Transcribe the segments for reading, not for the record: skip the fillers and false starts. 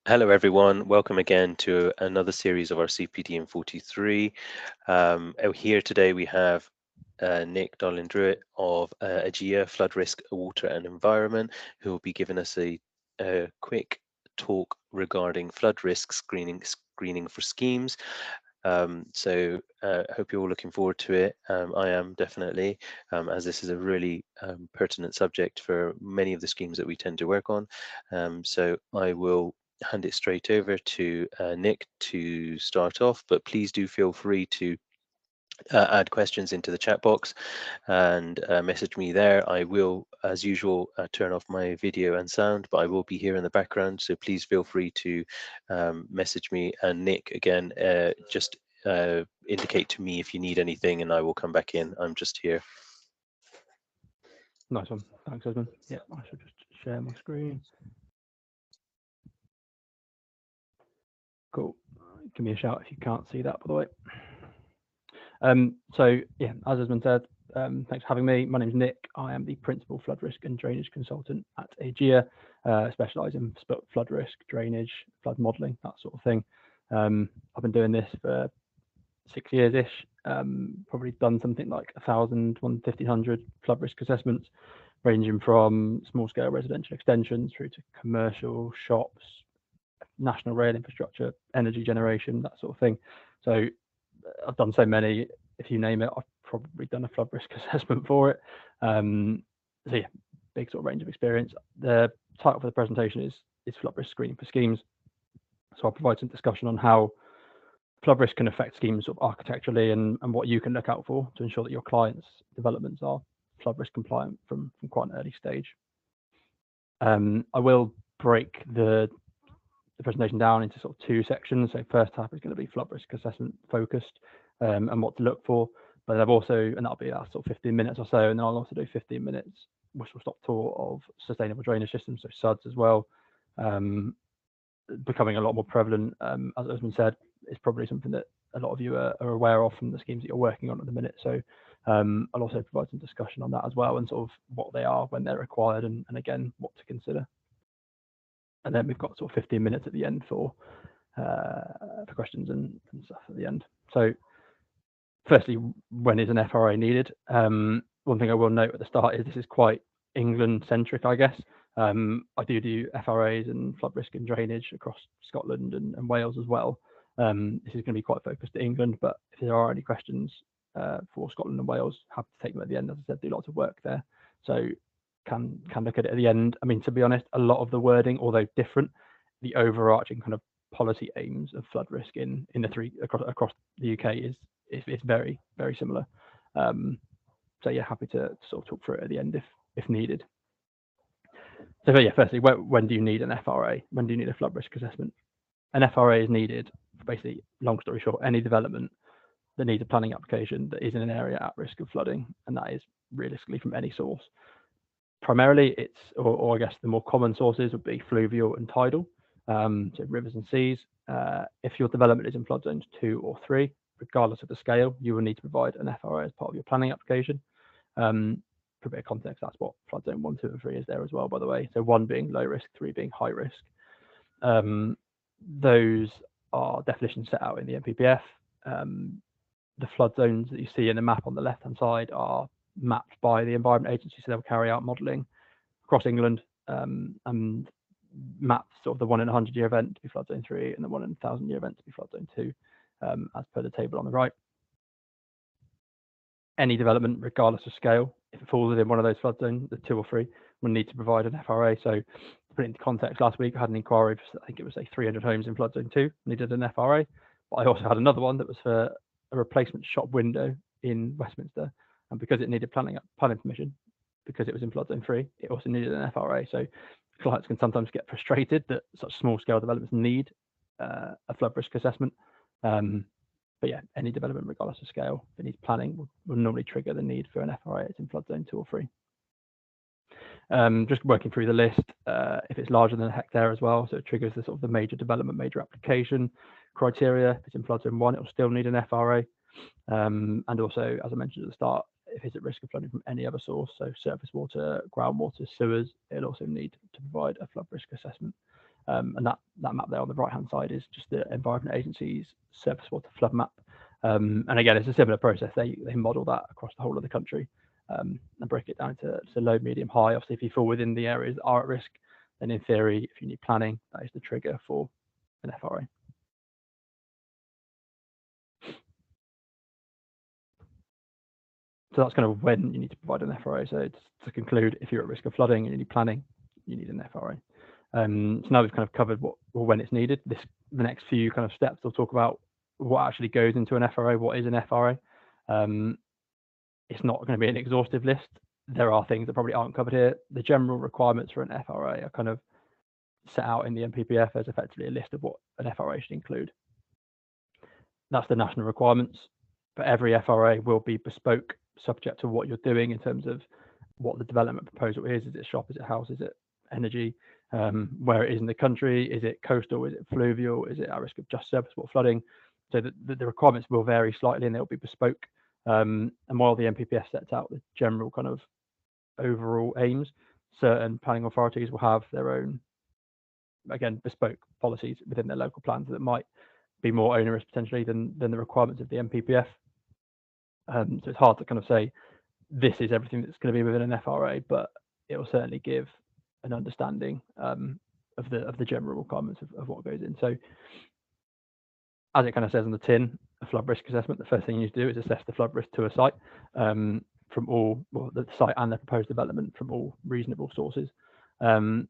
Hello, everyone. Welcome again to another series of our CPD in 43. Here today we have Nick Darling-Drewett of Aegaea, Flood Risk, Water and Environment, who will be giving us a quick talk regarding flood risk screening for schemes. I hope you're all looking forward to it. I am definitely, as this is a really pertinent subject for many of the schemes that we tend to work on. So I will hand it straight over to Nick to start off, but please do feel free to add questions into the chat box and message me there. I will, as usual, turn off my video and sound, but I will be here in the background, so please feel free to message me. And Nick, again, just indicate to me if you need anything and I will come back in. I'm just here. Nice one. Thanks, Esmond. Yeah, I should just share my screen. Cool. Give me a shout if you can't see that, by the way. So, yeah, as Esmond said, thanks for having me. My name's Nick. I am the Principal Flood Risk and Drainage Consultant at Aegaea, specialise in flood risk, drainage, flood modelling, that sort of thing. I've been doing this for 6 years-ish, probably done something like 1,000, 1,500 flood risk assessments, ranging from small-scale residential extensions through to commercial, shops, national rail infrastructure, energy generation, that sort of thing. So I've done so many, if you name it, I've probably done a flood risk assessment for it. So yeah, big sort of range of experience. The title for the presentation is Flood Risk Screening for Schemes. So I'll provide some discussion on how flood risk can affect schemes sort of architecturally and what you can look out for to ensure that your clients' developments are flood risk compliant from quite an early stage. I will break the presentation down into sort of two sections. So first half is going to be flood risk assessment focused and what to look for. But I've also, and that'll be sort of 15 minutes or so, and then I'll also do 15 minutes whistle-stop tour of sustainable drainage systems, so SUDS as well, becoming a lot more prevalent. As has been said, it's probably something that a lot of you are aware of from the schemes that you're working on at the minute. So I'll also provide some discussion on that as well, and sort of what they are, when they're required, and again, what to consider. And then we've got sort of 15 minutes at the end for questions and stuff at the end. So firstly, when is an FRA needed? One thing I will note at the start is this is quite England-centric, I guess. I do FRAs and flood risk and drainage across Scotland and Wales as well. This is going to be quite focused to England, but if there are any questions for Scotland and Wales, happy to take them at the end. As I said, do lots of work there. So can look at it at the end. I mean, to be honest, a lot of the wording, although different, the overarching kind of policy aims of flood risk in the three across the UK is very, very similar. So yeah, happy to sort of talk through it at the end if needed. So yeah, firstly, when do you need an FRA? When do you need a flood risk assessment? An FRA is needed for basically, long story short, any development that needs a planning application that is in an area at risk of flooding, and that is realistically from any source. Primarily, it's, or I guess the more common sources would be fluvial and tidal, so rivers and seas. If your development is in flood zones 2 or 3, regardless of the scale, you will need to provide an FRA as part of your planning application. For a bit of context, that's what flood zone 1, 2, and 3 is there as well, by the way. So 1 being low risk, 3 being high risk. Those are definitions set out in the NPPF. The flood zones that you see in the map on the left-hand side are mapped by the Environment Agency, so they'll carry out modelling across England and map sort of the 1 in 100-year event to be flood zone 3 and the 1 in 1,000-year event to be flood zone 2, as per the table on the right. Any development, regardless of scale, if it falls within one of those flood zones, the 2 or 3, will need to provide an FRA. So to put it into context, last week I had an inquiry for, I think it was 300 homes in flood zone 2, needed an FRA, but I also had another one that was for a replacement shop window in Westminster, and because it needed planning permission, because it was in flood zone 3, it also needed an FRA. So clients can sometimes get frustrated that such small scale developments need a flood risk assessment. But yeah, any development, regardless of scale, if it needs planning, will normally trigger the need for an FRA. It's in flood zone 2 or 3. Just working through the list, if it's larger than a hectare as well, so it triggers the sort of the major development, major application criteria. If it's in flood zone 1, it will still need an FRA. And also, as I mentioned at the start, if it's at risk of flooding from any other source, so surface water, groundwater, sewers, it'll also need to provide a flood risk assessment. And that map there on the right-hand side is just the Environment Agency's surface water flood map. And again, it's a similar process. They model that across the whole of the country and break it down to low, medium, high. Obviously, if you fall within the areas that are at risk, then in theory, if you need planning, that is the trigger for an FRA. So that's kind of when you need to provide an FRA. So to conclude, if you're at risk of flooding and you need planning, you need an FRA. So now we've kind of covered when it's needed. The next few kind of steps we'll talk about what actually goes into an FRA. What is an FRA? It's not going to be an exhaustive list. There are things that probably aren't covered here. The general requirements for an FRA are kind of set out in the NPPF as effectively a list of what an FRA should include. That's the national requirements, but every FRA will be bespoke, subject to what you're doing in terms of what the development proposal is. Is it shop? Is it house? Is it energy? Where it is in the country? Is it coastal? Is it fluvial? Is it at risk of just surface water flooding? So the requirements will vary slightly and they'll be bespoke. And while the NPPF sets out the general kind of overall aims, certain planning authorities will have their own, again, bespoke policies within their local plans that might be more onerous potentially than the requirements of the NPPF. So it's hard to kind of say this is everything that's going to be within an FRA, but it will certainly give an understanding of the general requirements of what goes in. So as it kind of says on the tin, a flood risk assessment, the first thing you need to do is assess the flood risk to a site from all, well, the site and the proposed development from all reasonable sources. The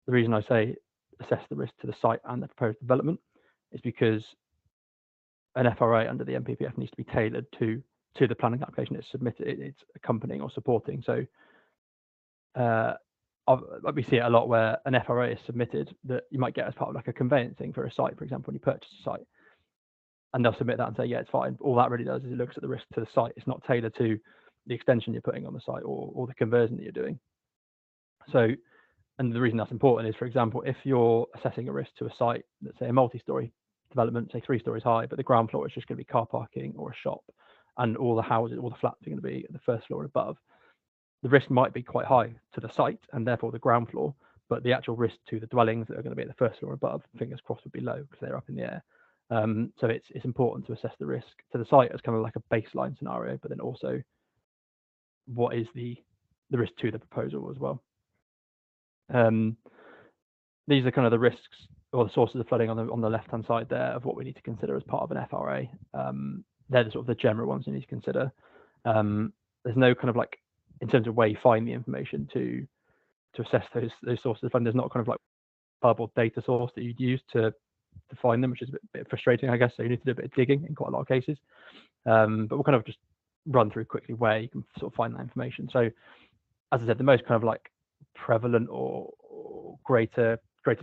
reason I say assess the risk to the site and the proposed development is because an FRA under the NPPF needs to be tailored to the planning application it's submitted, it's accompanying or supporting. So we see it a lot where an FRA is submitted that you might get as part of like a conveyancing for a site, for example, when you purchase a site. And they'll submit that and say, yeah, it's fine. All that really does is it looks at the risk to the site. It's not tailored to the extension you're putting on the site or the conversion that you're doing. So, and the reason that's important is, for example, if you're assessing a risk to a site, let's say a multi-story development, say 3 stories high, but the ground floor is just going to be car parking or a shop, and all the houses, all the flats are going to be at the first floor above, the risk might be quite high to the site and therefore the ground floor, but the actual risk to the dwellings that are going to be at the first floor above, fingers crossed, would be low because they're up in the air. So it's important to assess the risk to the site as kind of like a baseline scenario, but then also what is the risk to the proposal as well. These are kind of the risks or the sources of flooding on the left-hand side there of what we need to consider as part of an FRA. They're the sort of the general ones you need to consider. There's no kind of like, in terms of where you find the information to assess those sources of flooding, there's not kind of like pub or data source that you'd use to find them, which is a bit frustrating, I guess. So you need to do a bit of digging in quite a lot of cases. But we'll kind of just run through quickly where you can sort of find that information. So as I said, the most kind of like prevalent or greatest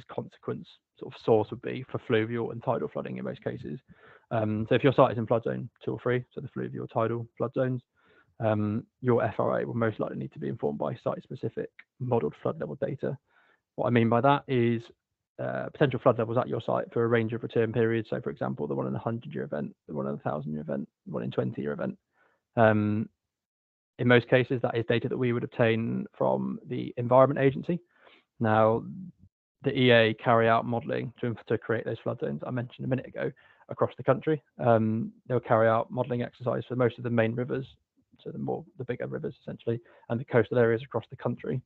consequence sort of source would be for fluvial and tidal flooding in most cases. So if your site is in flood zone 2 or 3, so the fluvial tidal flood zones, your FRA will most likely need to be informed by site-specific modelled flood level data. What I mean by that is potential flood levels at your site for a range of return periods. So, for example, the 1 in 100-year event, the 1 in 1,000-year event, the 1 in 20-year event. In most cases, that is data that we would obtain from the Environment Agency. Now, the EA carry out modelling to create those flood zones I mentioned a minute ago across the country. They'll carry out modelling exercise for most of the main rivers, so the bigger rivers essentially, and the coastal areas across the country.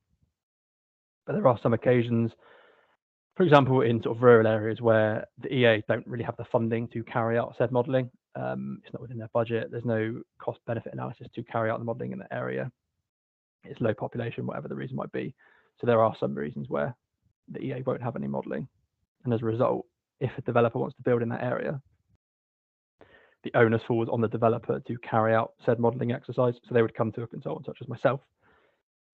But there are some occasions, for example, in sort of rural areas where the EA don't really have the funding to carry out said modelling. It's not within their budget. There's no cost-benefit analysis to carry out the modelling in that area. It's low population, whatever the reason might be. So there are some reasons where the EA won't have any modelling. And as a result, if a developer wants to build in that area, the onus falls on the developer to carry out said modelling exercise. So they would come to a consultant such as myself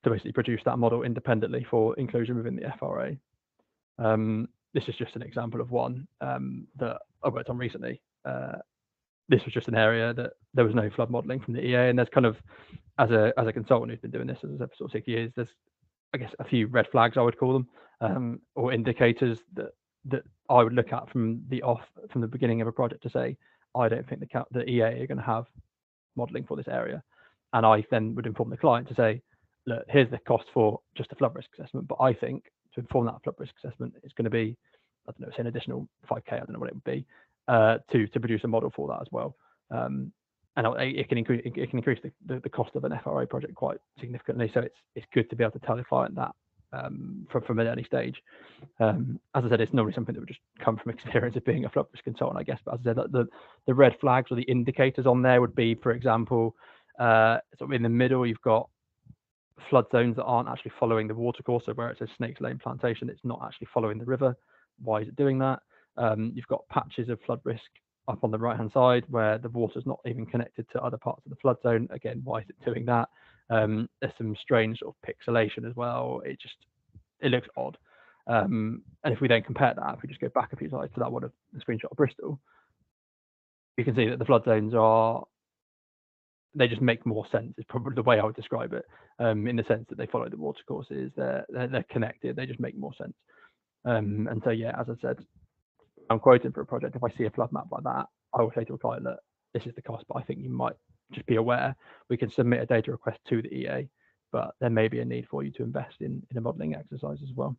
to basically produce that model independently for inclusion within the FRA. This is just an example of one that I worked on recently. This was just an area that there was no flood modelling from the EA, and there's kind of, as a consultant who's been doing this for sort of 6 years, there's, I guess, a few red flags, I would call them, or indicators that I would look at from the beginning of a project to say, I don't think the EA are going to have modelling for this area, and I then would inform the client to say, look, here's the cost for just a flood risk assessment, but I think to inform that flood risk assessment, it's going to be I don't know, say an additional 5k, I don't know what it would be, to produce a model for that as well. And it can increase the cost of an FRA project quite significantly. So it's good to be able to tell the client that from an early stage. As I said, it's normally something that would just come from experience of being a flood risk consultant, I guess. But as I said, the red flags or the indicators on there would be, for example, sort of in the middle, you've got flood zones that aren't actually following the watercourse. So where it says Snakes Lane Plantation, it's not actually following the river. Why is it doing that? You've got patches of flood risk up on the right hand side where the water's not even connected to other parts of the flood zone. Again, why is it doing that? There's some strange sort of pixelation as well. It looks odd. And if we then compare that, if we just go back a few slides to that one of the screenshot of Bristol, you can see that the flood zones they just make more sense. Is probably the way I would describe it, in the sense that they follow the watercourses. They're connected. They just make more sense. And so yeah, as I said, I'm quoting for a project. If I see a flood map like that, I will say to a client that this is the cost, but I think you might just be aware. We can submit a data request to the EA, but there may be a need for you to invest in a modelling exercise as well.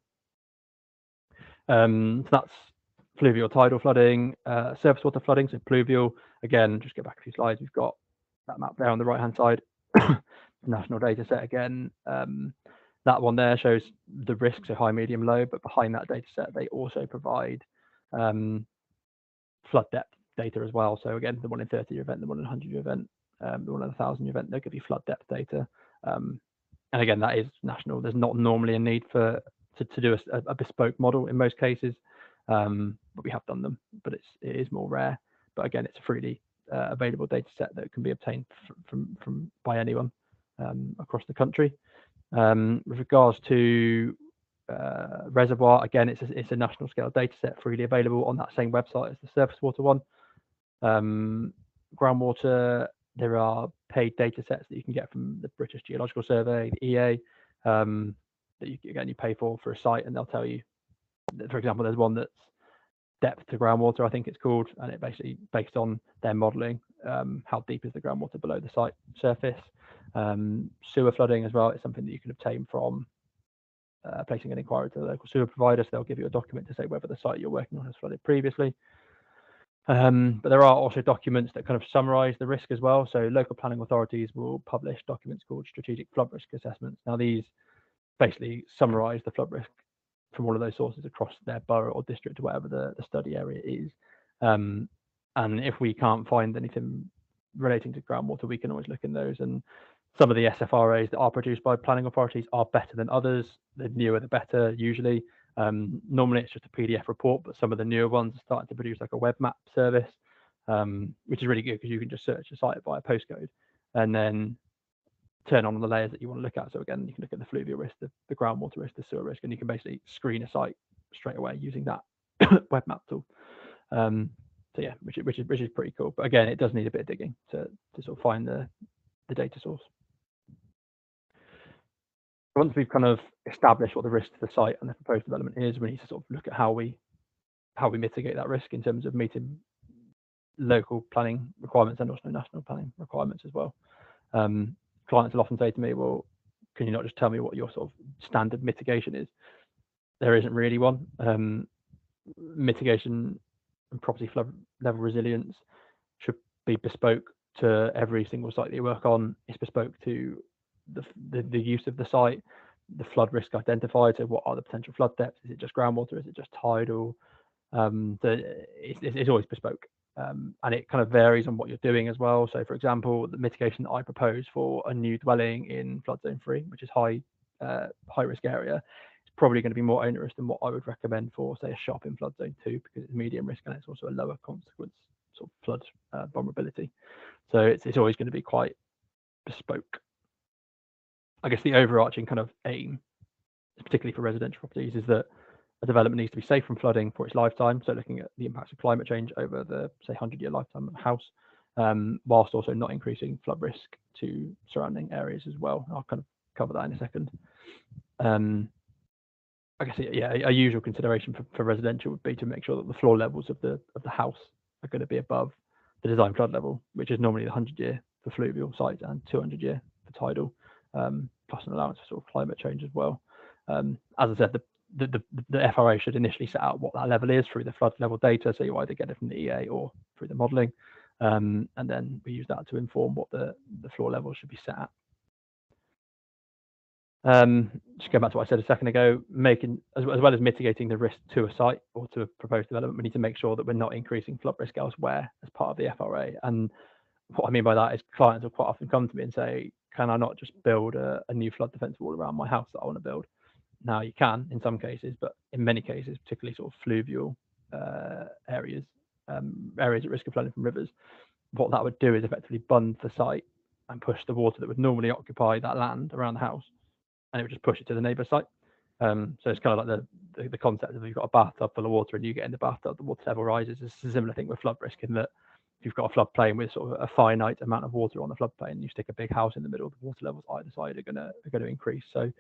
So that's fluvial tidal flooding, surface water flooding. So pluvial, again, just go back a few slides. We've got that map there on the right hand side. National data set again. That one there shows the risk, so high, medium, low, but behind that data set, they also provide flood depth data as well. So again, the 1 in 30 year event, the 1 in 100 year event, the 1 in 1,000 year event, they'll give you flood depth data. And again, that is national. There's not normally a need to do a bespoke model in most cases, but we have done them, but it is more rare. But again, it's a freely available data set that can be obtained from by anyone across the country. With regards to reservoir, again, it's a national scale data set freely available on that same website as the surface water one. Groundwater, there are paid data sets that you can get from the British Geological Survey, the EA, that you pay for a site, and they'll tell you, for example, there's one that's depth to groundwater, I think it's called, and it basically based on their modelling, how deep is the groundwater below the site surface. Sewer flooding as well is something that you can obtain from placing an inquiry to the local sewer provider. So they'll give you a document to say whether the site you're working on has flooded previously. But there are also documents that kind of summarise the risk as well. So local planning authorities will publish documents called strategic flood risk assessments. Now these basically summarise the flood risk from all of those sources across their borough or district or whatever the study area is. And if we can't find anything relating to groundwater, we can always look in those. And some of the SFRAs that are produced by planning authorities are better than others. The newer, the better, usually. Normally it's just a PDF report, but some of the newer ones are starting to produce like a web map service, which is really good because you can just search a site by a postcode and then turn on the layers that you want to look at. So again, you can look at the fluvial risk, the groundwater risk, the sewer risk, and you can basically screen a site straight away using that web map tool. So yeah, which is pretty cool. But again, it does need a bit of digging to sort of find the data source. Once we've kind of established what the risk to the site and the proposed development is, we need to sort of look at how we mitigate that risk in terms of meeting local planning requirements and also national planning requirements as well. Clients will often say to me, well, can you not just tell me what your sort of standard mitigation is? There isn't really one. Mitigation and property flood level resilience should be bespoke to every single site that you work on. It's bespoke to the use of the site, the flood risk identified. So what are the potential flood depths? Is it just groundwater? Is it just tidal? It's always bespoke. And it kind of varies on what you're doing as well. So for example, the mitigation that I propose for a new dwelling in flood zone 3, which is high risk area, is probably going to be more onerous than what I would recommend for, say, a shop in flood zone 2, because it's medium risk and it's also a lower consequence sort of flood vulnerability. So it's always going to be quite bespoke. I guess the overarching kind of aim, particularly for residential properties, is that a development needs to be safe from flooding for its lifetime. So looking at the impacts of climate change over the, say, 100-year lifetime of a house, whilst also not increasing flood risk to surrounding areas as well. I'll kind of cover that in a second. I guess, yeah, a usual consideration for residential would be to make sure that the floor levels of the house are going to be above the design flood level, which is normally the 100-year for fluvial sites and 200-year for tidal, plus an allowance for sort of climate change as well. As I said, the FRA should initially set out what that level is through the flood level data. So you either get it from the EA or through the modelling, and then we use that to inform what the floor level should be set at. Just going back to what I said a second ago, as well as mitigating the risk to a site or to a proposed development, we need to make sure that we're not increasing flood risk elsewhere as part of the FRA. And what I mean by that is clients will quite often come to me and say, can I not just build a new flood defence wall around my house that I want to build? Now you can in some cases, but in many cases, particularly sort of fluvial areas at risk of flooding from rivers, what that would do is effectively bund the site and push the water that would normally occupy that land around the house, and it would just push it to the neighbour's site. So it's kind of like the concept of you've got a bathtub full of water and you get in the bathtub, the water level rises. It's a similar thing with flood risk in that if you've got a floodplain with sort of a finite amount of water on the floodplain, and you stick a big house in the middle, the water levels either side are going to increase. So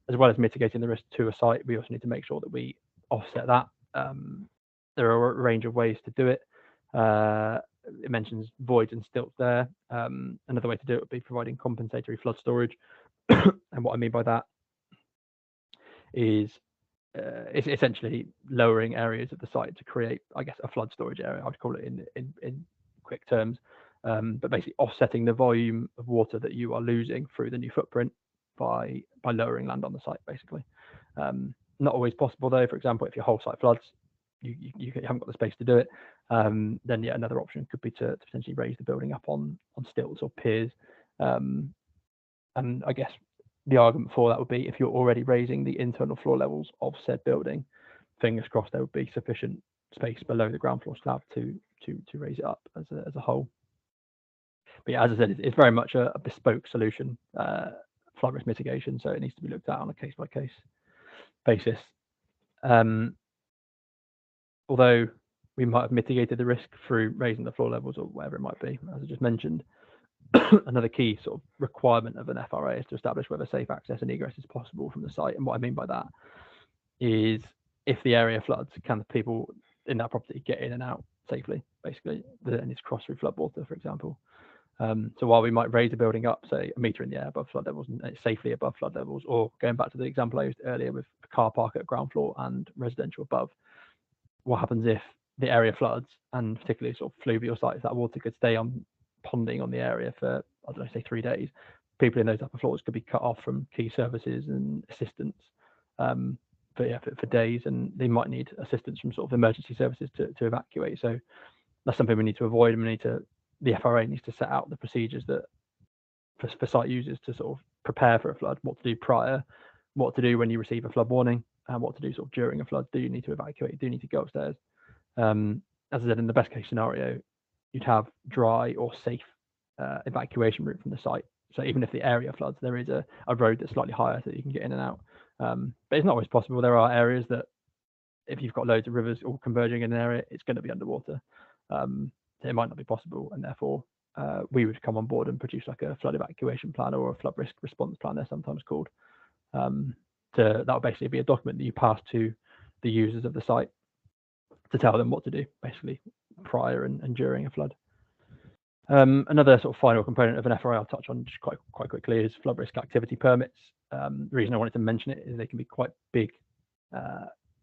as well as mitigating the risk to a site, we also need to make sure that we offset that. There are a range of ways to do it. It mentions voids and stilts there. Another way to do it would be providing compensatory flood storage. And what I mean by that is it's essentially lowering areas of the site to create, I guess, a flood storage area. I'd call it in quick terms, but basically offsetting the volume of water that you are losing through the new footprint by lowering land on the site, basically. Not always possible though. For example, if your whole site floods, you haven't got the space to do it. Then yeah, another option could be to potentially raise the building up on stilts or piers. And I guess the argument for that would be if you're already raising the internal floor levels of said building, fingers crossed there would be sufficient space below the ground floor slab to raise it up as a whole. But yeah, as I said, it's very much a bespoke solution, flood risk mitigation, so it needs to be looked at on a case-by-case basis. Although we might have mitigated the risk through raising the floor levels or whatever it might be, as I just mentioned, another key sort of requirement of an FRA is to establish whether safe access and egress is possible from the site. And what I mean by that is if the area floods, can the people in that property get in and out safely, basically, and it's crossed through floodwater, for example. So while we might raise a building up, say, a metre in the air above flood levels, and it's safely above flood levels, or going back to the example I used earlier with a car park at ground floor and residential above, what happens if the area floods, and particularly sort of fluvial sites, that water could stay on ponding on the area for, I don't know, say 3 days. People in those upper floors could be cut off from key services and assistance for days, and they might need assistance from sort of emergency services to evacuate. So that's something we need to avoid, and the FRA needs to set out the procedures that for site users to sort of prepare for a flood, what to do prior, what to do when you receive a flood warning, and what to do sort of during a flood. Do you need to evacuate? Do you need to go upstairs? As I said, in the best case scenario, you'd have dry or safe evacuation route from the site. So even if the area floods, there is a road that's slightly higher so that you can get in and out. But it's not always possible. There are areas that if you've got loads of rivers all converging in an area, it's going to be underwater. So it might not be possible, and therefore we would come on board and produce like a flood evacuation plan or a flood risk response plan, they're sometimes called. That would basically be a document that you pass to the users of the site to tell them what to do, basically, prior and during a flood. Another sort of final component of an FRA I'll touch on just quite quickly is flood risk activity permits. The reason I wanted to mention it is they can be quite big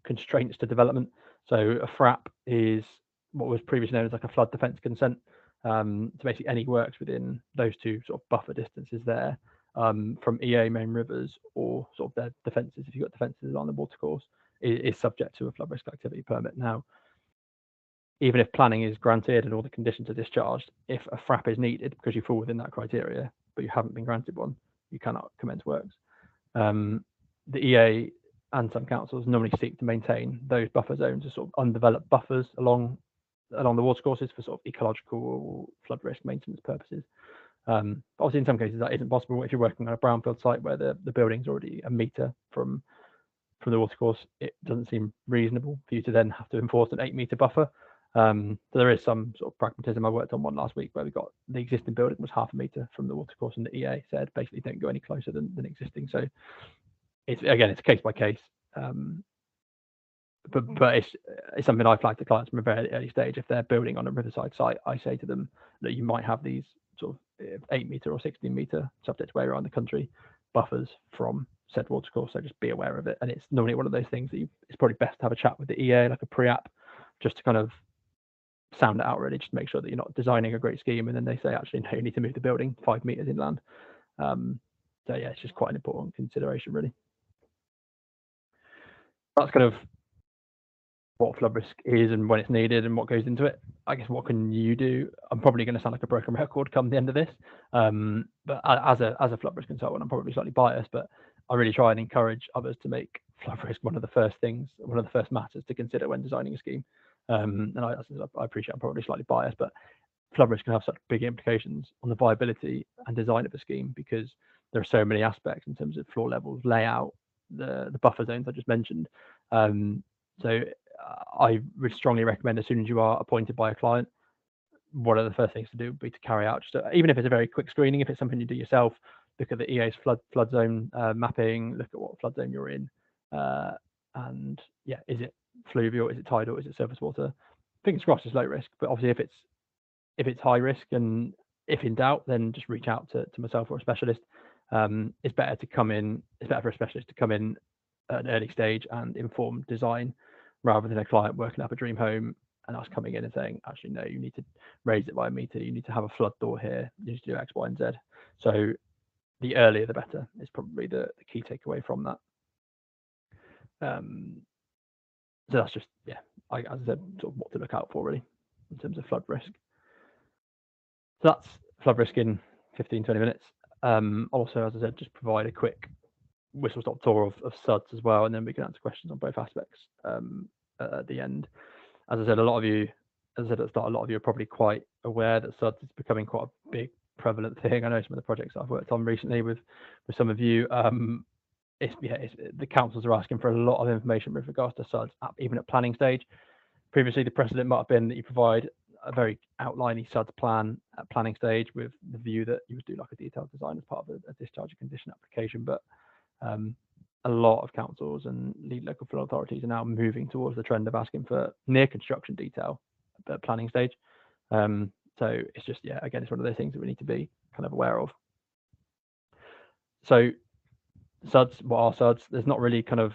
constraints to development. So a FRAP is what was previously known as like a flood defence consent. So basically any works within those two sort of buffer distances there from EA main rivers or sort of their defences, if you've got defences along the watercourse, is subject to a flood risk activity permit. Now, even if planning is granted and all the conditions are discharged, if a FRAP is needed because you fall within that criteria, but you haven't been granted one, you cannot commence works. The EA and some councils normally seek to maintain those buffer zones as sort of undeveloped buffers along the watercourses for sort of ecological or flood risk maintenance purposes. Obviously, in some cases that isn't possible. If you're working on a brownfield site where the building's already a metre from the watercourse, it doesn't seem reasonable for you to then have to enforce an 8-metre buffer. So there is some sort of pragmatism. I worked on one last week where we got the existing building was 0.5 metre from the watercourse, and the EA said basically don't go any closer than existing. So it's a case by case. But it's something I flag to clients from a very early stage. If they're building on a riverside site, I say to them that you might have these sort of 8-metre or 16-metre, subject to where you're in the country, buffers from said watercourse, so just be aware of it. And it's normally one of those things that it's probably best to have a chat with the EA, like a pre-app, just to kind of sound it out, really, just to make sure that you're not designing a great scheme and then they say, actually, no, you need to move the building 5 meters inland. So yeah, it's just quite an important consideration, really. That's kind of what flood risk is and when it's needed and what goes into it. I guess what can you do? I'm probably going to sound like a broken record come the end of this, but as a flood risk consultant, I'm probably slightly biased, but I really try and encourage others to make flood risk one of the first matters to consider when designing a scheme. And I appreciate I'm probably slightly biased, but flood risk can have such big implications on the viability and design of a scheme because there are so many aspects in terms of floor levels, layout, the buffer zones I just mentioned. So I would strongly recommend, as soon as you are appointed by a client, one of the first things to do would be to carry out, just even if it's a very quick screening, if it's something you do yourself, look at the EA's flood zone mapping, look at what flood zone you're in, and yeah, is it fluvial, is it tidal, is it surface water? Fingers crossed it's low risk, but obviously if it's high risk, and if in doubt, then just reach out to myself or a specialist. It's better for a specialist to come in at an early stage and inform design, rather than a client working up a dream home and us coming in and saying, actually, no, you need to raise it by a meter, you need to have a flood door here, you need to do X, Y, and Z. So the earlier the better is probably the key takeaway from that. So that's just, yeah, as I said, sort of what to look out for, really, in terms of flood risk. So that's flood risk in 15-20 minutes. Also, as I said, just provide a quick whistle-stop tour of SUDS as well, and then we can answer questions on both aspects at the end. As I said, at the start, a lot of you are probably quite aware that SUDS is becoming quite a big prevalent thing. I know some of the projects that I've worked on recently with some of you, the councils are asking for a lot of information with regards to SUDS, even at planning stage. Previously, the precedent might have been that you provide a very outlining SUDS plan at planning stage with the view that you would do like a detailed design as part of a discharge and condition application. But a lot of councils and lead local flood authorities are now moving towards the trend of asking for near construction detail at planning stage. So it's just, yeah, again, it's one of those things that we need to be kind of aware of. So SUDS, what are SUDS? There's not really kind of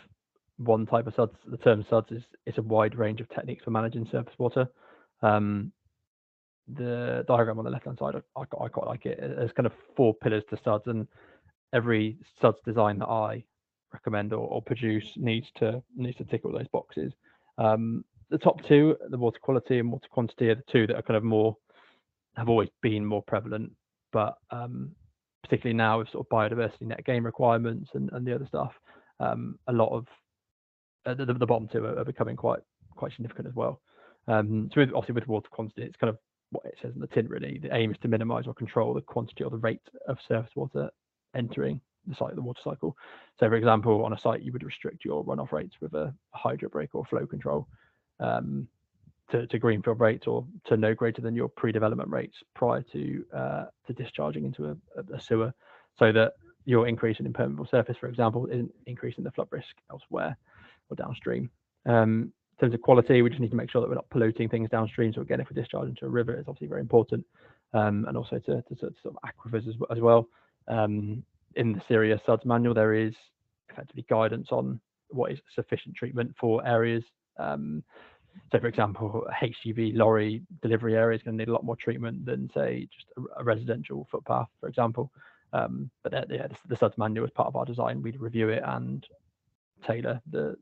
one type of SUDS. The term SUDS is a wide range of techniques for managing surface water. The diagram on the left-hand side, I quite like it. There's kind of 4 pillars to SUDS, and every SUDS design that I recommend or produce needs to tick all those boxes. The top 2, the water quality and water quantity, are the 2 that are kind of have always been more prevalent, but particularly now with sort of biodiversity net gain requirements and the other stuff, a lot of the bottom 2 are becoming quite significant as well. So obviously with water quantity, it's kind of what it says in the tin, really. The aim is to minimise or control the quantity or the rate of surface water entering the water cycle. So, for example, on a site, you would restrict your runoff rates with a hydro break or flow control to greenfield rates, or to no greater than your pre-development rates prior to discharging into a sewer, so that your increase in impermeable surface, for example, isn't increasing the flood risk elsewhere or downstream. In terms of quality, we just need to make sure that we're not polluting things downstream. So again, if we discharge into a river, it's obviously very important, and also to sort of aquifers as well. In the CIRIA SUDS manual, there is effectively guidance on what is sufficient treatment for areas. So, for example, a HGV lorry delivery area is going to need a lot more treatment than, say, just a residential footpath, for example. But the SUDS manual, as part of our design, we'd review it and tailor the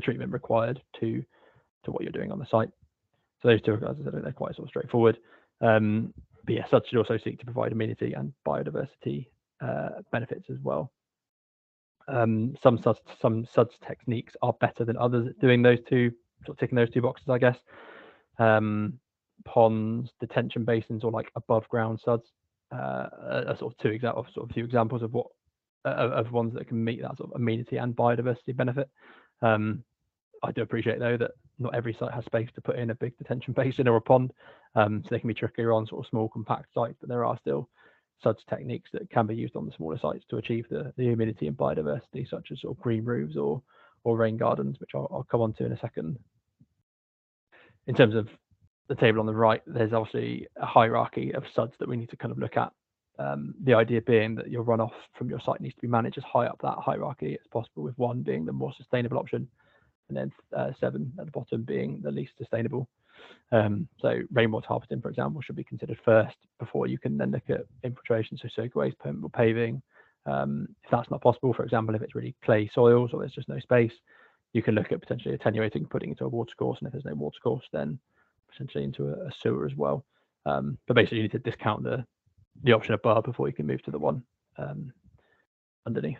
treatment required to what you're doing on the site. So those 2, as I said, they're quite sort of straightforward. But yeah, SUDS should also seek to provide amenity and biodiversity benefits as well. Some SUDS techniques are better than others at doing those 2, sort of ticking those 2 boxes, I guess. Ponds, detention basins, or like above ground SUDS are sort of a few examples of what of ones that can meet that sort of amenity and biodiversity benefit. I do appreciate, though, that not every site has space to put in a big detention basin or a pond, so they can be trickier on sort of small compact sites, but there are still SUDS techniques that can be used on the smaller sites to achieve the humidity and biodiversity, such as sort of green roofs or rain gardens, which I'll come on to in a second. In terms of the table on the right, there's obviously a hierarchy of SUDS that we need to kind of look at The idea being that your runoff from your site needs to be managed as high up that hierarchy as possible, with 1 being the more sustainable option, and then 7 at the bottom being the least sustainable. So rainwater harvesting, for example, should be considered first before you can then look at infiltration, so soakaways, permeable paving. If that's not possible, for example, if it's really clay soils or there's just no space, you can look at potentially attenuating, putting into a watercourse, and if there's no watercourse, then potentially into a sewer as well. But basically, you need to discount the option above before you can move to the one underneath.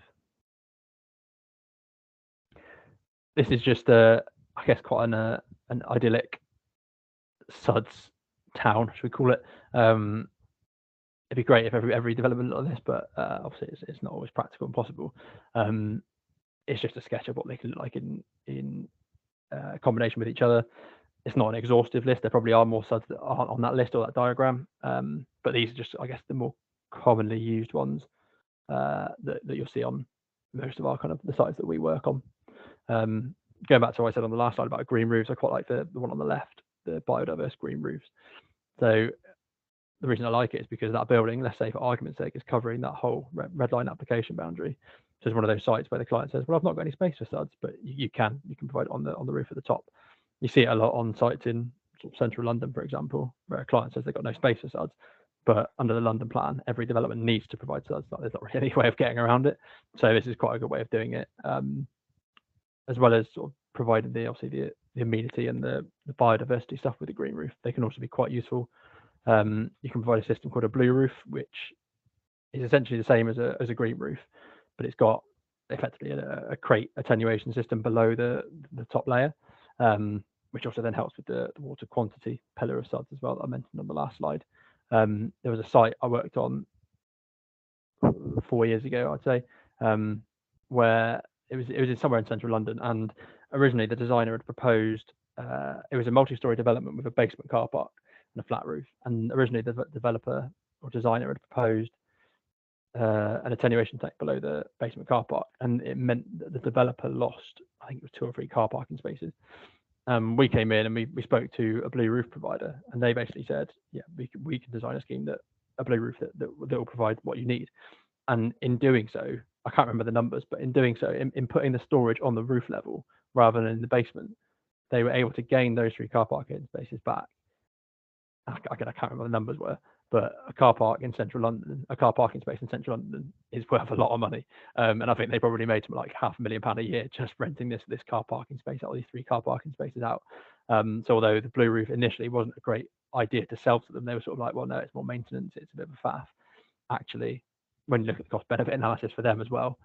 This is just I guess quite an idyllic SUDS town, should we call it? It'd be great if every development like this, but obviously it's not always practical and possible. It's just a sketch of what they can look like in combination with each other. It's not an exhaustive list. There probably are more SUDs that aren't on that list or that diagram, but these are just, I guess, the more commonly used ones that you'll see on most of our kind of the sites that we work on. Going back to what I said on the last slide about green roofs, I quite like the one on the left, the biodiverse green roofs. So the reason I like it is because that building, let's say for argument's sake, is covering that whole red line application boundary. So it's one of those sites where the client says, well, I've not got any space for SUDs, but you can provide it on the roof at the top. You see it a lot on sites in sort of central London, for example, where a client says they've got no space for SUDs, but under the London plan, every development needs to provide SUDs. There's not really any way of getting around it. So this is quite a good way of doing it, as well as sort of providing the amenity and the biodiversity stuff with the green roof. They can also be quite useful. You can provide a system called a blue roof, which is essentially the same as a green roof, but it's got effectively a crate attenuation system below the top layer, which also then helps with the water quantity pillar of SUDS as well that I mentioned on the last slide. There was a site I worked on 4 years ago, I'd say, where it was somewhere in central London, and originally the designer had proposed it was a multi-story development with a basement car park and a flat roof, and originally the developer or designer had proposed an attenuation tank below the basement car park, and it meant that the developer lost, I think it was 2 or 3 car parking spaces. We came in and we spoke to a blue roof provider, and they basically said, yeah, we can design a scheme that a blue roof that will provide what you need. And in doing so, I can't remember the numbers, but in doing so, in putting the storage on the roof level rather than in the basement, they were able to gain those 3 car parking spaces back. Again, I can't remember the numbers were, but a car park in central London, a car parking space in central London is worth a lot of money. And I think they probably made something like £500,000 a year just renting this car parking space out, these 3 car parking spaces out. So although the blue roof initially wasn't a great idea to sell to them, they were sort of like, well, no, it's more maintenance, it's a bit of a faff. Actually, when you look at the cost benefit analysis for them as well,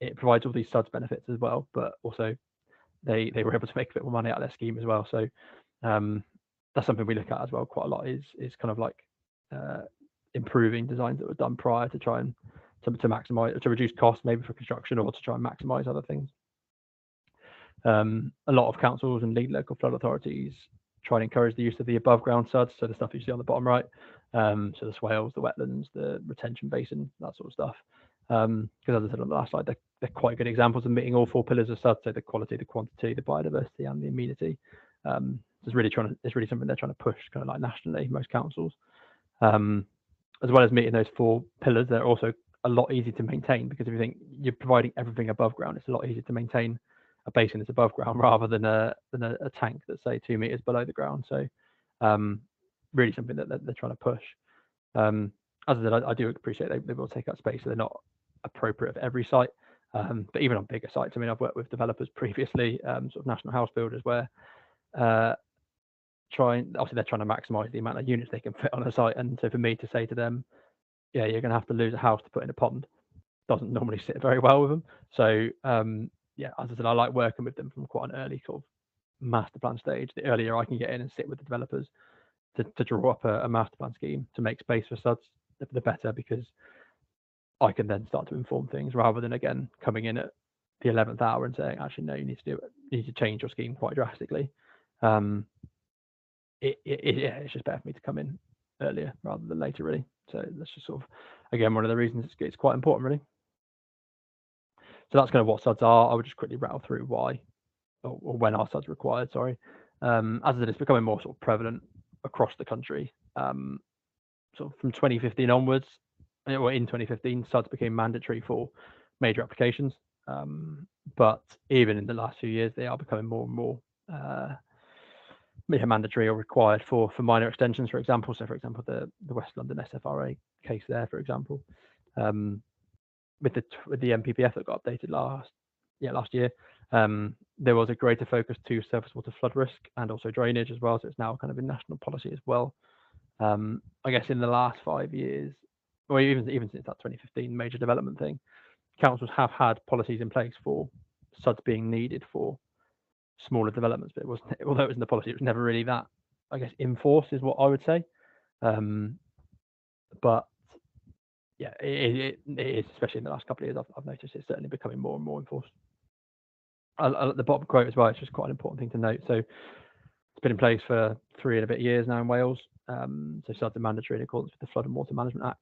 it provides all these SUDS benefits as well, but also they were able to make a bit more money out of their scheme as well. So that's something we look at as well quite a lot, is kind of like improving designs that were done prior to try and to maximize, to reduce costs maybe for construction, or to try and maximize other things. A lot of councils and lead local flood authorities try and encourage the use of the above ground SUDS, so the stuff you see on the bottom right, so the swales, the wetlands, the retention basin, that sort of stuff. Because as I said on the last slide, they're quite good examples of meeting all 4 pillars of SUDS, so the quality, the quantity, the biodiversity, and the amenity. It's really something they're trying to push kind of like nationally, most councils. As well as meeting those 4 pillars, they're also a lot easier to maintain, because if you think you're providing everything above ground, it's a lot easier to maintain a basin that's above ground rather than a tank that's, say, 2 meters below the ground. So really something that they're trying to push. As I said, I do appreciate they will take up space, so they're not appropriate for every site. But even on bigger sites, I mean, I've worked with developers previously, sort of national house builders, where obviously they're trying to maximize the amount of units they can fit on a site. And so for me to say to them, yeah, you're going to have to lose a house to put in a pond, doesn't normally sit very well with them. So yeah, as I said, I like working with them from quite an early sort of master plan stage. The earlier I can get in and sit with the developers to draw up a master plan scheme to make space for SUDS, the better, because I can then start to inform things rather than, again, coming in at the 11th hour and saying, actually, no, you need to change your scheme quite drastically. It's just better for me to come in earlier rather than later, really. So that's just sort of, again, one of the reasons it's quite important, really. So that's kind of what SUDS are. I would just quickly rattle through why, or when are SUDS required, sorry. As I said, it's becoming more sort of prevalent across the country. Sort of from 2015 onwards, well, in 2015, SUDS became mandatory for major applications. But even in the last few years, they are becoming more and more mandatory or required for minor extensions, for example. So, for example, the West London SFRA case there, for example, with the NPPF that got updated last year, there was a greater focus to surface water flood risk and also drainage as well. So it's now kind of in national policy as well. I guess in the last 5 years, or even since that 2015 major development thing, councils have had policies in place for SUDS being needed for smaller developments, but although it was in the policy, it was never really that, I guess, enforced is what I would say. But yeah, it is, especially in the last couple of years, I've noticed it's certainly becoming more and more enforced. The bottom quote as well, it's just quite an important thing to note. So it's been in place for 3 and a bit years now in Wales. So SUDS are mandatory in accordance with the Flood and Water Management Act.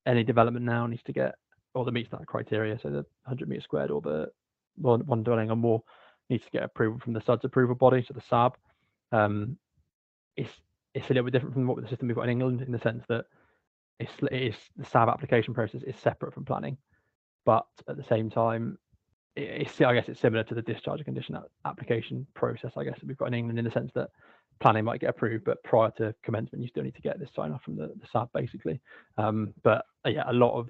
Any development now needs to get, or that meets that criteria, so the 100 metres squared or the one dwelling or more needs to get approval from the SUDS approval body, so the SAB. It's a little bit different from what the system we've got in England, in the sense that the SAB application process is separate from planning, but at the same time, I guess it's similar to the discharge and condition application process, I guess, that we've got in England, in the sense that planning might get approved, but prior to commencement, you still need to get this sign off from the SAB, basically. But yeah, a lot of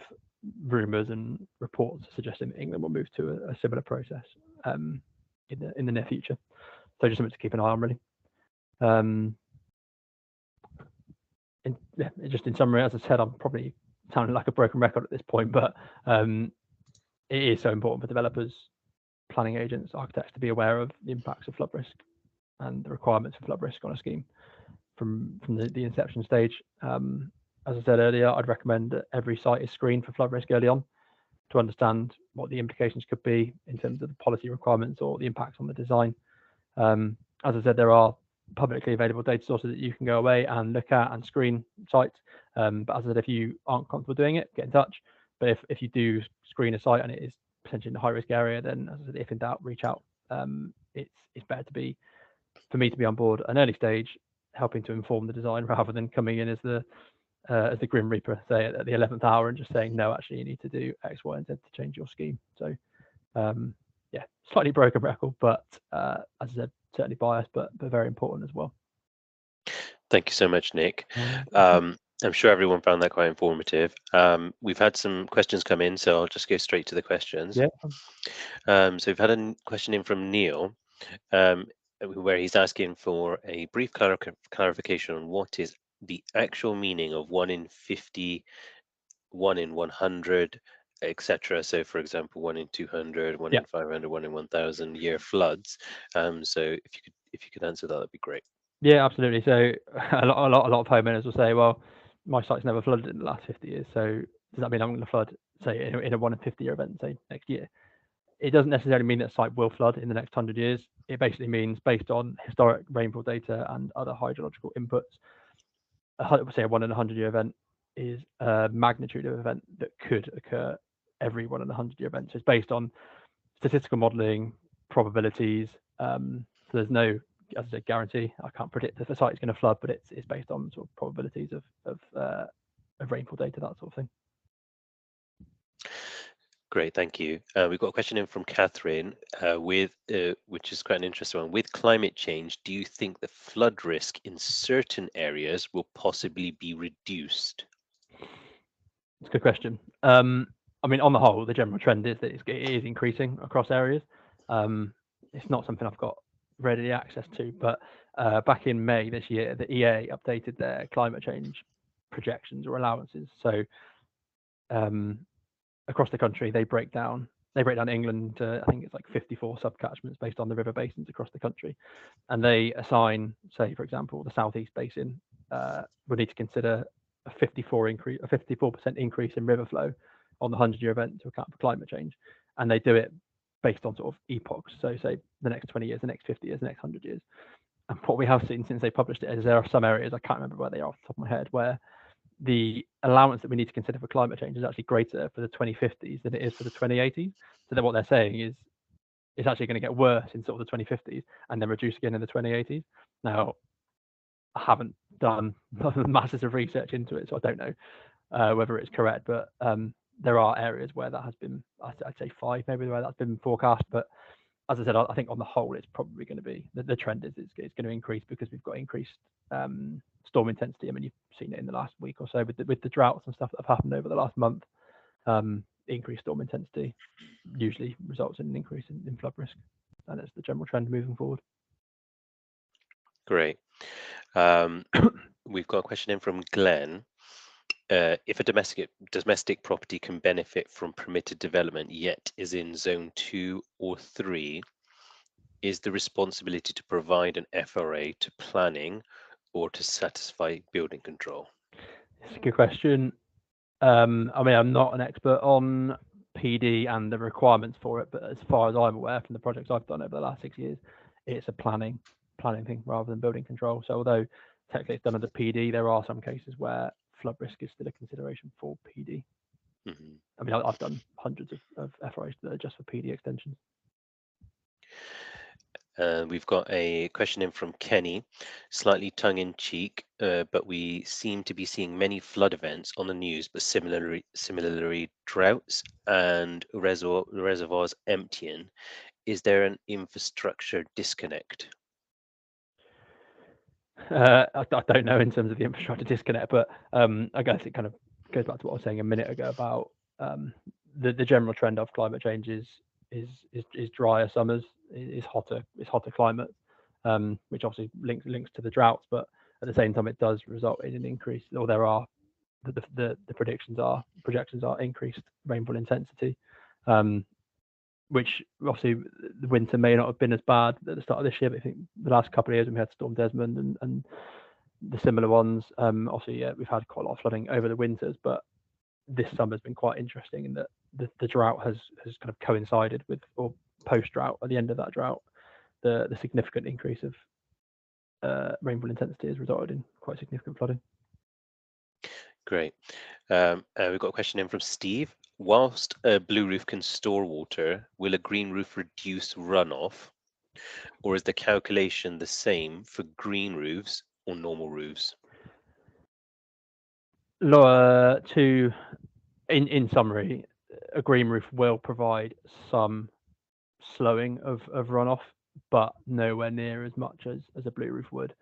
rumours and reports suggesting that England will move to a similar process in the near future. So just something to keep an eye on, really. Just in summary, as I said, I'm probably sounding like a broken record at this point, but it is so important for developers, planning agents, architects to be aware of the impacts of flood risk and the requirements for flood risk on a scheme from the inception stage. As I said earlier, I'd recommend that every site is screened for flood risk early on to understand what the implications could be in terms of the policy requirements or the impacts on the design. As I said, there are publicly available data sources that you can go away and look at and screen sites. But as I said, if you aren't comfortable doing it, get in touch. But if you do screen a site and it is potentially in a high risk area, then as I said, if in doubt, reach out. It's better for me to be on board at an early stage, helping to inform the design, rather than coming in as the Grim Reaper, say at the 11th hour, and just saying, no, actually you need to do X, Y, and Z to change your scheme. So yeah, slightly broken record, but as I said, certainly biased, but very important as well. Thank you so much, Nick. I'm sure everyone found that quite informative. We've had some questions come in, so I'll just go straight to the questions. Yeah. So we've had a question in from Neil, where he's asking for a brief clarification on what is the actual meaning of 1 in 50, 1 in 100, etc. So, for example, 1 in 200, 1 in 500, 1 in 1,000 year floods. So, if you could answer that, that'd be great. Yeah, absolutely. So a lot of homeowners will say, well, my site's never flooded in the last 50 years. So does that mean I'm going to flood, say, in a 1 in 50 year event, say, next year? It doesn't necessarily mean that site will flood in the next 100 years. It basically means, based on historic rainfall data and other hydrological inputs, say a 1 in 100 year event is a magnitude of event that could occur every 1 in 100 year event. So it's based on statistical modelling, probabilities. So there's no, as I said, guarantee. I can't predict if the site is going to flood, but it's based on sort of probabilities of rainfall data, that sort of thing. Great, thank you. We've got a question in from Catherine, which is quite an interesting one. With climate change, do you think the flood risk in certain areas will possibly be reduced? It's a good question. I mean, on the whole, the general trend is that it is increasing across areas. It's not something I've got readily access to, but back in May this year, the EA updated their climate change projections or allowances. So across the country, they break down England to, I think it's like 54 subcatchments based on the river basins across the country, and they assign, say, for example, the southeast basin would need to consider a 54% increase in river flow on the 100-year event to account for climate change, and they do it based on sort of epochs. So say the next 20 years, the next 50 years, the next 100 years. And what we have seen since they published it is there are some areas, I can't remember where they are off the top of my head, where the allowance that we need to consider for climate change is actually greater for the 2050s than it is for the 2080s. So then what they're saying is it's actually going to get worse in sort of the 2050s and then reduce again in the 2080s. Now, I haven't done masses of research into it, so I don't know. whether it's correct, but there are areas where that has been, I'd say 5 maybe, where that's been forecast. But as I said, I think on the whole, it's probably going to be the trend is it's going to increase because we've got increased storm intensity. I mean, you've seen it in the last week or so with the droughts and stuff that have happened over the last month. Increased storm intensity usually results in an increase in flood risk, and it's the general trend moving forward. Great. We've got a question in from Glenn. If a domestic property can benefit from permitted development yet is in zone 2 or 3, is the responsibility to provide an FRA to planning or to satisfy building control? It's a good question. I mean, I'm not an expert on PD and the requirements for it, but as far as I'm aware from the projects I've done over the last 6 years, it's a planning thing rather than building control. So although technically it's done under PD, there are some cases where flood risk is still a consideration for PD. Mm-hmm. I mean, I've done hundreds of FRAs that are just for PD extensions. We've got a question in from Kenny, slightly tongue-in-cheek, but we seem to be seeing many flood events on the news, but similarly droughts and reservoirs emptying. Is there an infrastructure disconnect? I don't know in terms of the infrastructure disconnect, but I guess it kind of goes back to what I was saying a minute ago about the general trend of climate change is drier summers, is hotter climate, which obviously links to the droughts, but at the same time it does result in an increase, or there are the projections are increased rainfall intensity, which obviously the winter may not have been as bad at the start of this year, but I think the last couple of years when we had Storm Desmond and the similar ones, obviously we've had quite a lot of flooding over the winters, but this summer has been quite interesting in that the drought has kind of coincided with, or post-drought, at the end of that drought, the significant increase of rainfall intensity has resulted in quite significant flooding. Great. We've got a question in from Steve. Whilst a blue roof can store water, will a green roof reduce runoff, or is the calculation the same for green roofs or normal roofs? In summary, a green roof will provide some slowing of runoff, but nowhere near as much as a blue roof would.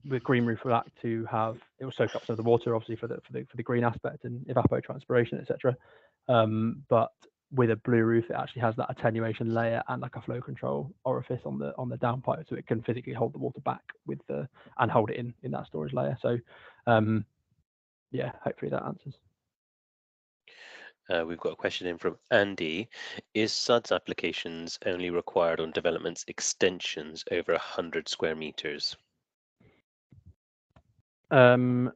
The green roof will act to have, it will soak up some of the water, obviously for the green aspect and evapotranspiration, etc. But with a blue roof, it actually has that attenuation layer and like a flow control orifice on the downpipe, so it can physically hold the water back and hold it in that storage layer. So yeah, hopefully that answers. We've got a question in from Andy. Is SUDS applications only required on developments extensions over 100 square meters? I'll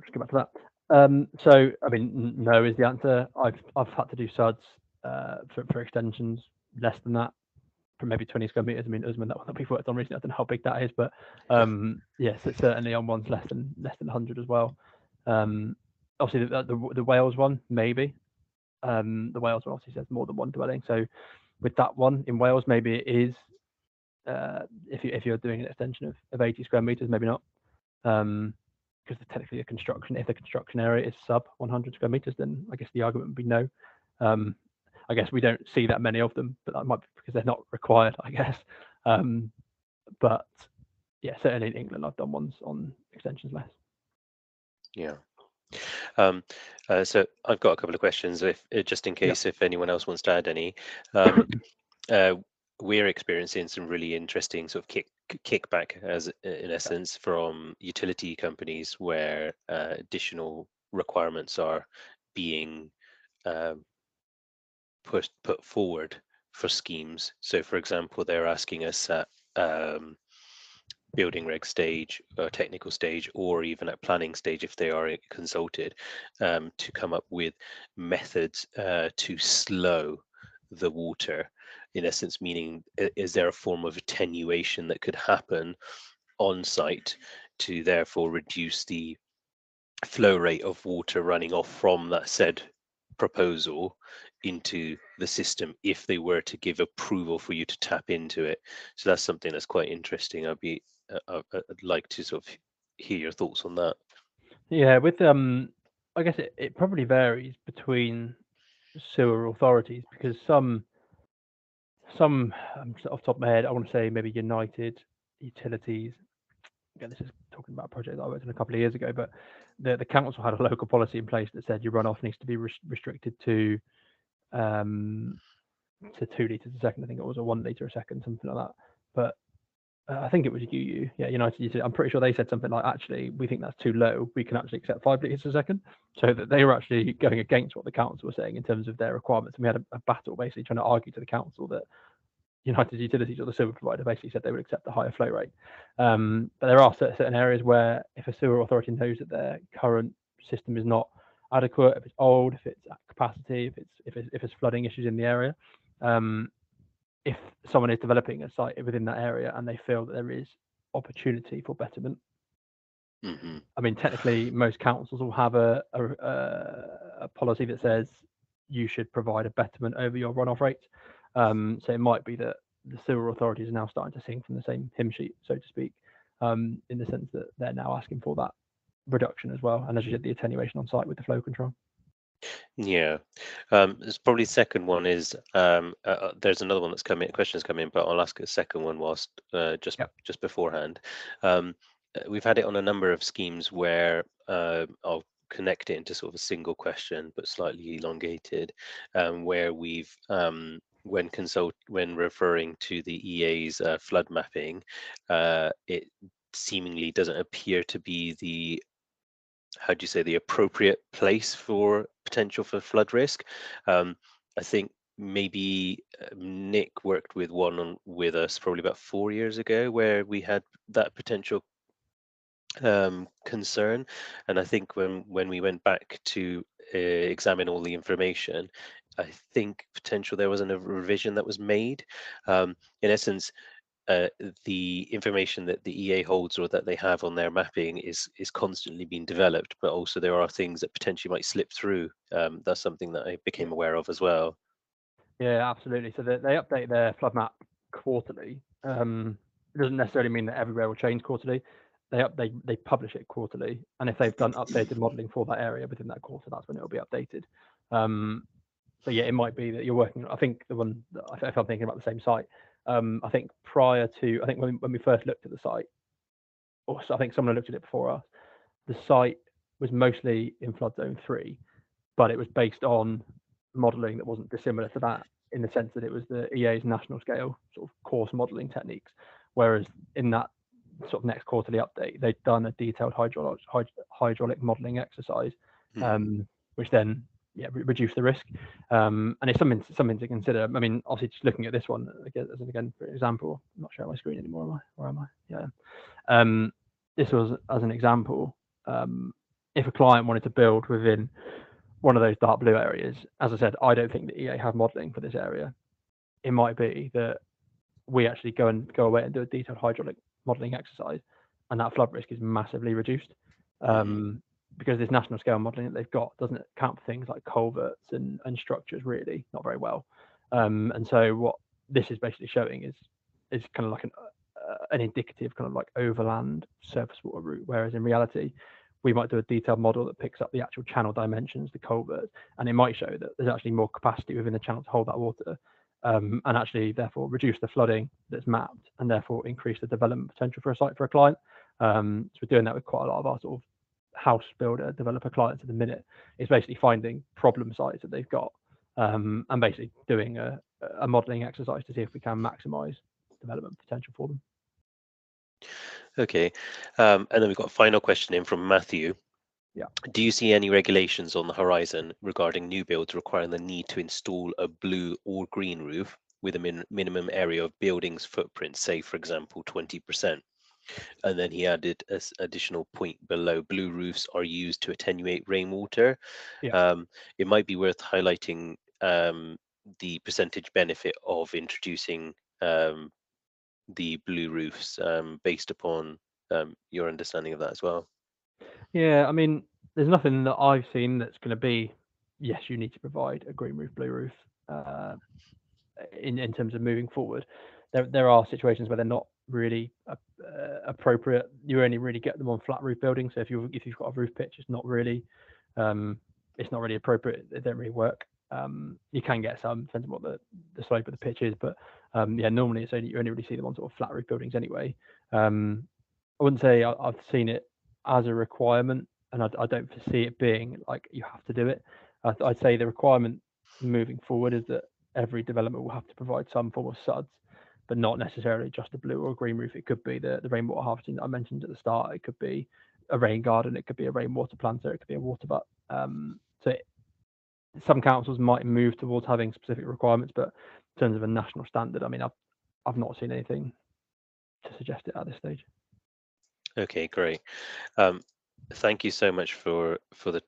just go back to that. So, I mean, no is the answer. I've had to do SUDS for extensions less than that, for maybe 20 square meters. I mean, Usman, that one that we've worked on recently, I don't know how big that is, but yes, it's certainly on ones less than 100 as well. Obviously, the Wales one, maybe. The Wales one obviously says more than one dwelling. So, with that one in Wales, maybe it is. If you're doing an extension of 80 square meters, maybe not. Because technically if the construction area is sub 100 square meters, then I guess the argument would be no. I guess we don't see that many of them, but that might be because they're not required, I guess. But yeah, certainly in England, I've done ones on extensions less. Yeah. So I've got a couple of questions, just in case if anyone else wants to add any. We're experiencing some really interesting sort of kickback, as in essence, from utility companies where additional requirements are being put forward for schemes. So, for example, they're asking us at building reg stage or technical stage, or even at planning stage if they are consulted, to come up with methods to slow the water, in essence, meaning is there a form of attenuation that could happen on site to therefore reduce the flow rate of water running off from that said proposal into the system if they were to give approval for you to tap into it. So that's something that's quite interesting. I'd like to sort of hear your thoughts on that. Yeah, with I guess it probably varies between sewer authorities, because some off the top of my head, I want to say maybe United Utilities. Again, this is talking about a project that I worked on a couple of years ago, but the council had a local policy in place that said your runoff needs to be restricted um, to 2 litres a second. I think it was, or 1 litre a second, something like that. But I think it was United Utilities. I'm pretty sure they said something like, actually, we think that's too low. We can actually accept 5 litres a second. So that they were actually going against what the council was saying in terms of their requirements. And we had a battle basically trying to argue to the council that United Utilities or the sewer provider basically said they would accept a higher flow rate. But there are certain areas where if a sewer authority knows that their current system is not adequate, if it's old, if it's at capacity, if it's flooding issues in the area, if someone is developing a site within that area and they feel that there is opportunity for betterment, I mean, technically, most councils will have a policy that says you should provide a betterment over your runoff rates. So it might be that the sewer authorities are now starting to sing from the same hymn sheet, so to speak, in the sense that they're now asking for that reduction as well. And as you said, the attenuation on site with the flow control. Yeah, it's probably the second one is there's another one that's coming. Questions come in, but I'll ask a second one whilst Yep. just beforehand. Um, we've had it on a number of schemes where I'll connect it into sort of a single question, but slightly elongated, where we've when referring to the EA's flood mapping, it seemingly doesn't appear to be the how do you say the appropriate place for potential for flood risk. Um, I think maybe Nick worked with one with us probably about 4 years ago where we had that potential concern, and I think when we went back to examine all the information, I think potential there wasn't a revision that was made. In essence, uh, the information that the EA holds or that they have on their mapping is constantly being developed, but also there are things that potentially might slip through. That's something that I became aware of as well. Yeah, absolutely. So they update their flood map quarterly. It doesn't necessarily mean that everywhere will change quarterly. They publish it quarterly, and if they've done updated modelling for that area within that quarter, that's when it will be updated. So yeah, it might be that you're working. I think the one, if I'm thinking about the same site, I think prior to, I think when we first looked at the site, or so I think someone looked at it before us, the site was mostly in flood zone 3, but it was based on modelling that wasn't dissimilar to that, in the sense that it was the EA's national scale sort of course modelling techniques. Whereas in that sort of next quarterly update, they'd done a detailed hydraulic modelling exercise, which then reduced the risk. And it's something to consider. I mean, obviously, just looking at this one again for example, I'm not sharing my screen anymore, am I? Or am I? Yeah. This was as an example. If a client wanted to build within one of those dark blue areas, as I said, I don't think the EA have modelling for this area. It might be that we actually go away and do a detailed hydraulic modelling exercise, and that flood risk is massively reduced, because this national scale modelling that they've got doesn't account for things like culverts and structures, really not very well. And so what this is basically showing is kind of like an indicative kind of like overland surface water route, whereas in reality we might do a detailed model that picks up the actual channel dimensions, the culverts, and it might show that there's actually more capacity within the channel to hold that water, and actually therefore reduce the flooding that's mapped, and therefore increase the development potential for a site for a client. So we're doing that with quite a lot of our sort of house builder developer clients at the minute. It's basically finding problem sites that they've got, and basically doing a modelling exercise to see if we can maximise development potential for them. Okay, and then we've got a final question in from Matthew. Yeah. Do you see any regulations on the horizon regarding new builds requiring the need to install a blue or green roof with a minimum area of buildings footprint, say for example 20%? And then he added an additional point below: blue roofs are used to attenuate rainwater. Yeah. It might be worth highlighting the percentage benefit of introducing the blue roofs based upon your understanding of that as well. Yeah, I mean, there's nothing that I've seen that's going to be, yes, you need to provide a green roof, blue roof, in terms of moving forward. There are situations where they're not really appropriate. You only really get them on flat roof buildings. So if you've got a roof pitch, it's not really it's not really appropriate. It don't really work. You can get some, depends on what the slope of the pitch is, but yeah, normally it's only you only really see them on sort of flat roof buildings anyway. I wouldn't say I've seen it as a requirement, and I don't foresee it being like you have to do it. I'd say the requirement moving forward is that every development will have to provide some form of SUDS, but not necessarily just a blue or green roof. It could be the rainwater harvesting that I mentioned at the start. It could be a rain garden. It could be a rainwater planter. It could be a water butt. So some councils might move towards having specific requirements, but in terms of a national standard, I mean, I've not seen anything to suggest it at this stage. Okay, great. Um, Thank you so much for the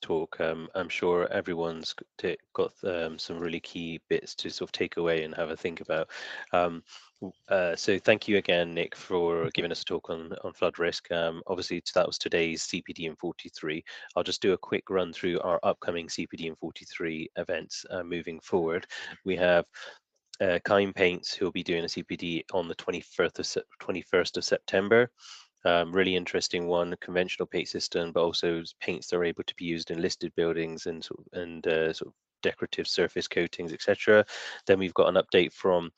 talk. I'm sure everyone's got some really key bits to sort of take away and have a think about. So thank you again, Nick, for giving us a talk on flood risk. Obviously, that was today's CPD in 43. I'll just do a quick run through our upcoming CPD in 43 events moving forward. We have Kime Paints, who will be doing a CPD on the 21st of September. Really interesting one, conventional paint system, but also paints that are able to be used in listed buildings and sort of decorative surface coatings, etc. Then we've got an update from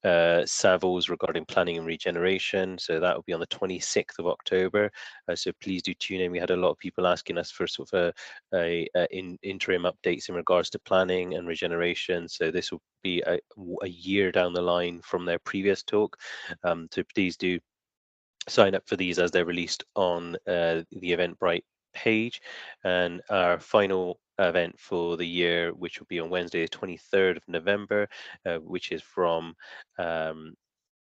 Savills regarding planning and regeneration. So that will be on the 26th of October. So please do tune in. We had a lot of people asking us for sort of interim updates in regards to planning and regeneration. So this will be a year down the line from their previous talk. So please do sign up for these as they're released on the Eventbrite page. And our final event for the year, which will be on Wednesday, the 23rd of November, which is from uh,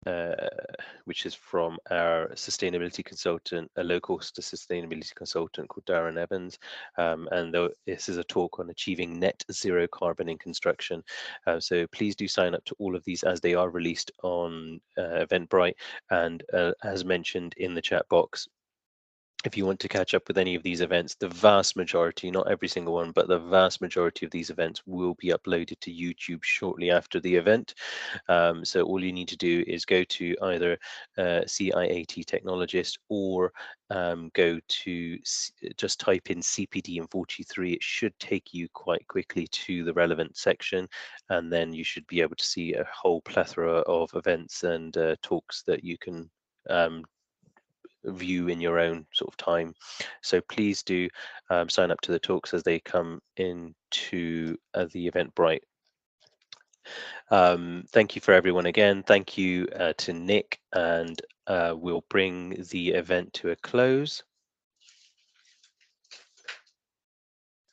our sustainability consultant, a local sustainability consultant called Darren Evans. And this is a talk on achieving net zero carbon in construction. So please do sign up to all of these as they are released on Eventbrite. And as mentioned in the chat box, if you want to catch up with any of these events, the vast majority, not every single one, but the vast majority of these events will be uploaded to YouTube shortly after the event. So all you need to do is go to either CIAT Technologist or go to just type in CPD in 43. It should take you quite quickly to the relevant section, and then you should be able to see a whole plethora of events and talks that you can view in your own sort of time. So please do sign up to the talks as they come into the Eventbrite. Thank you for everyone again. Thank you to Nick, and we'll bring the event to a close.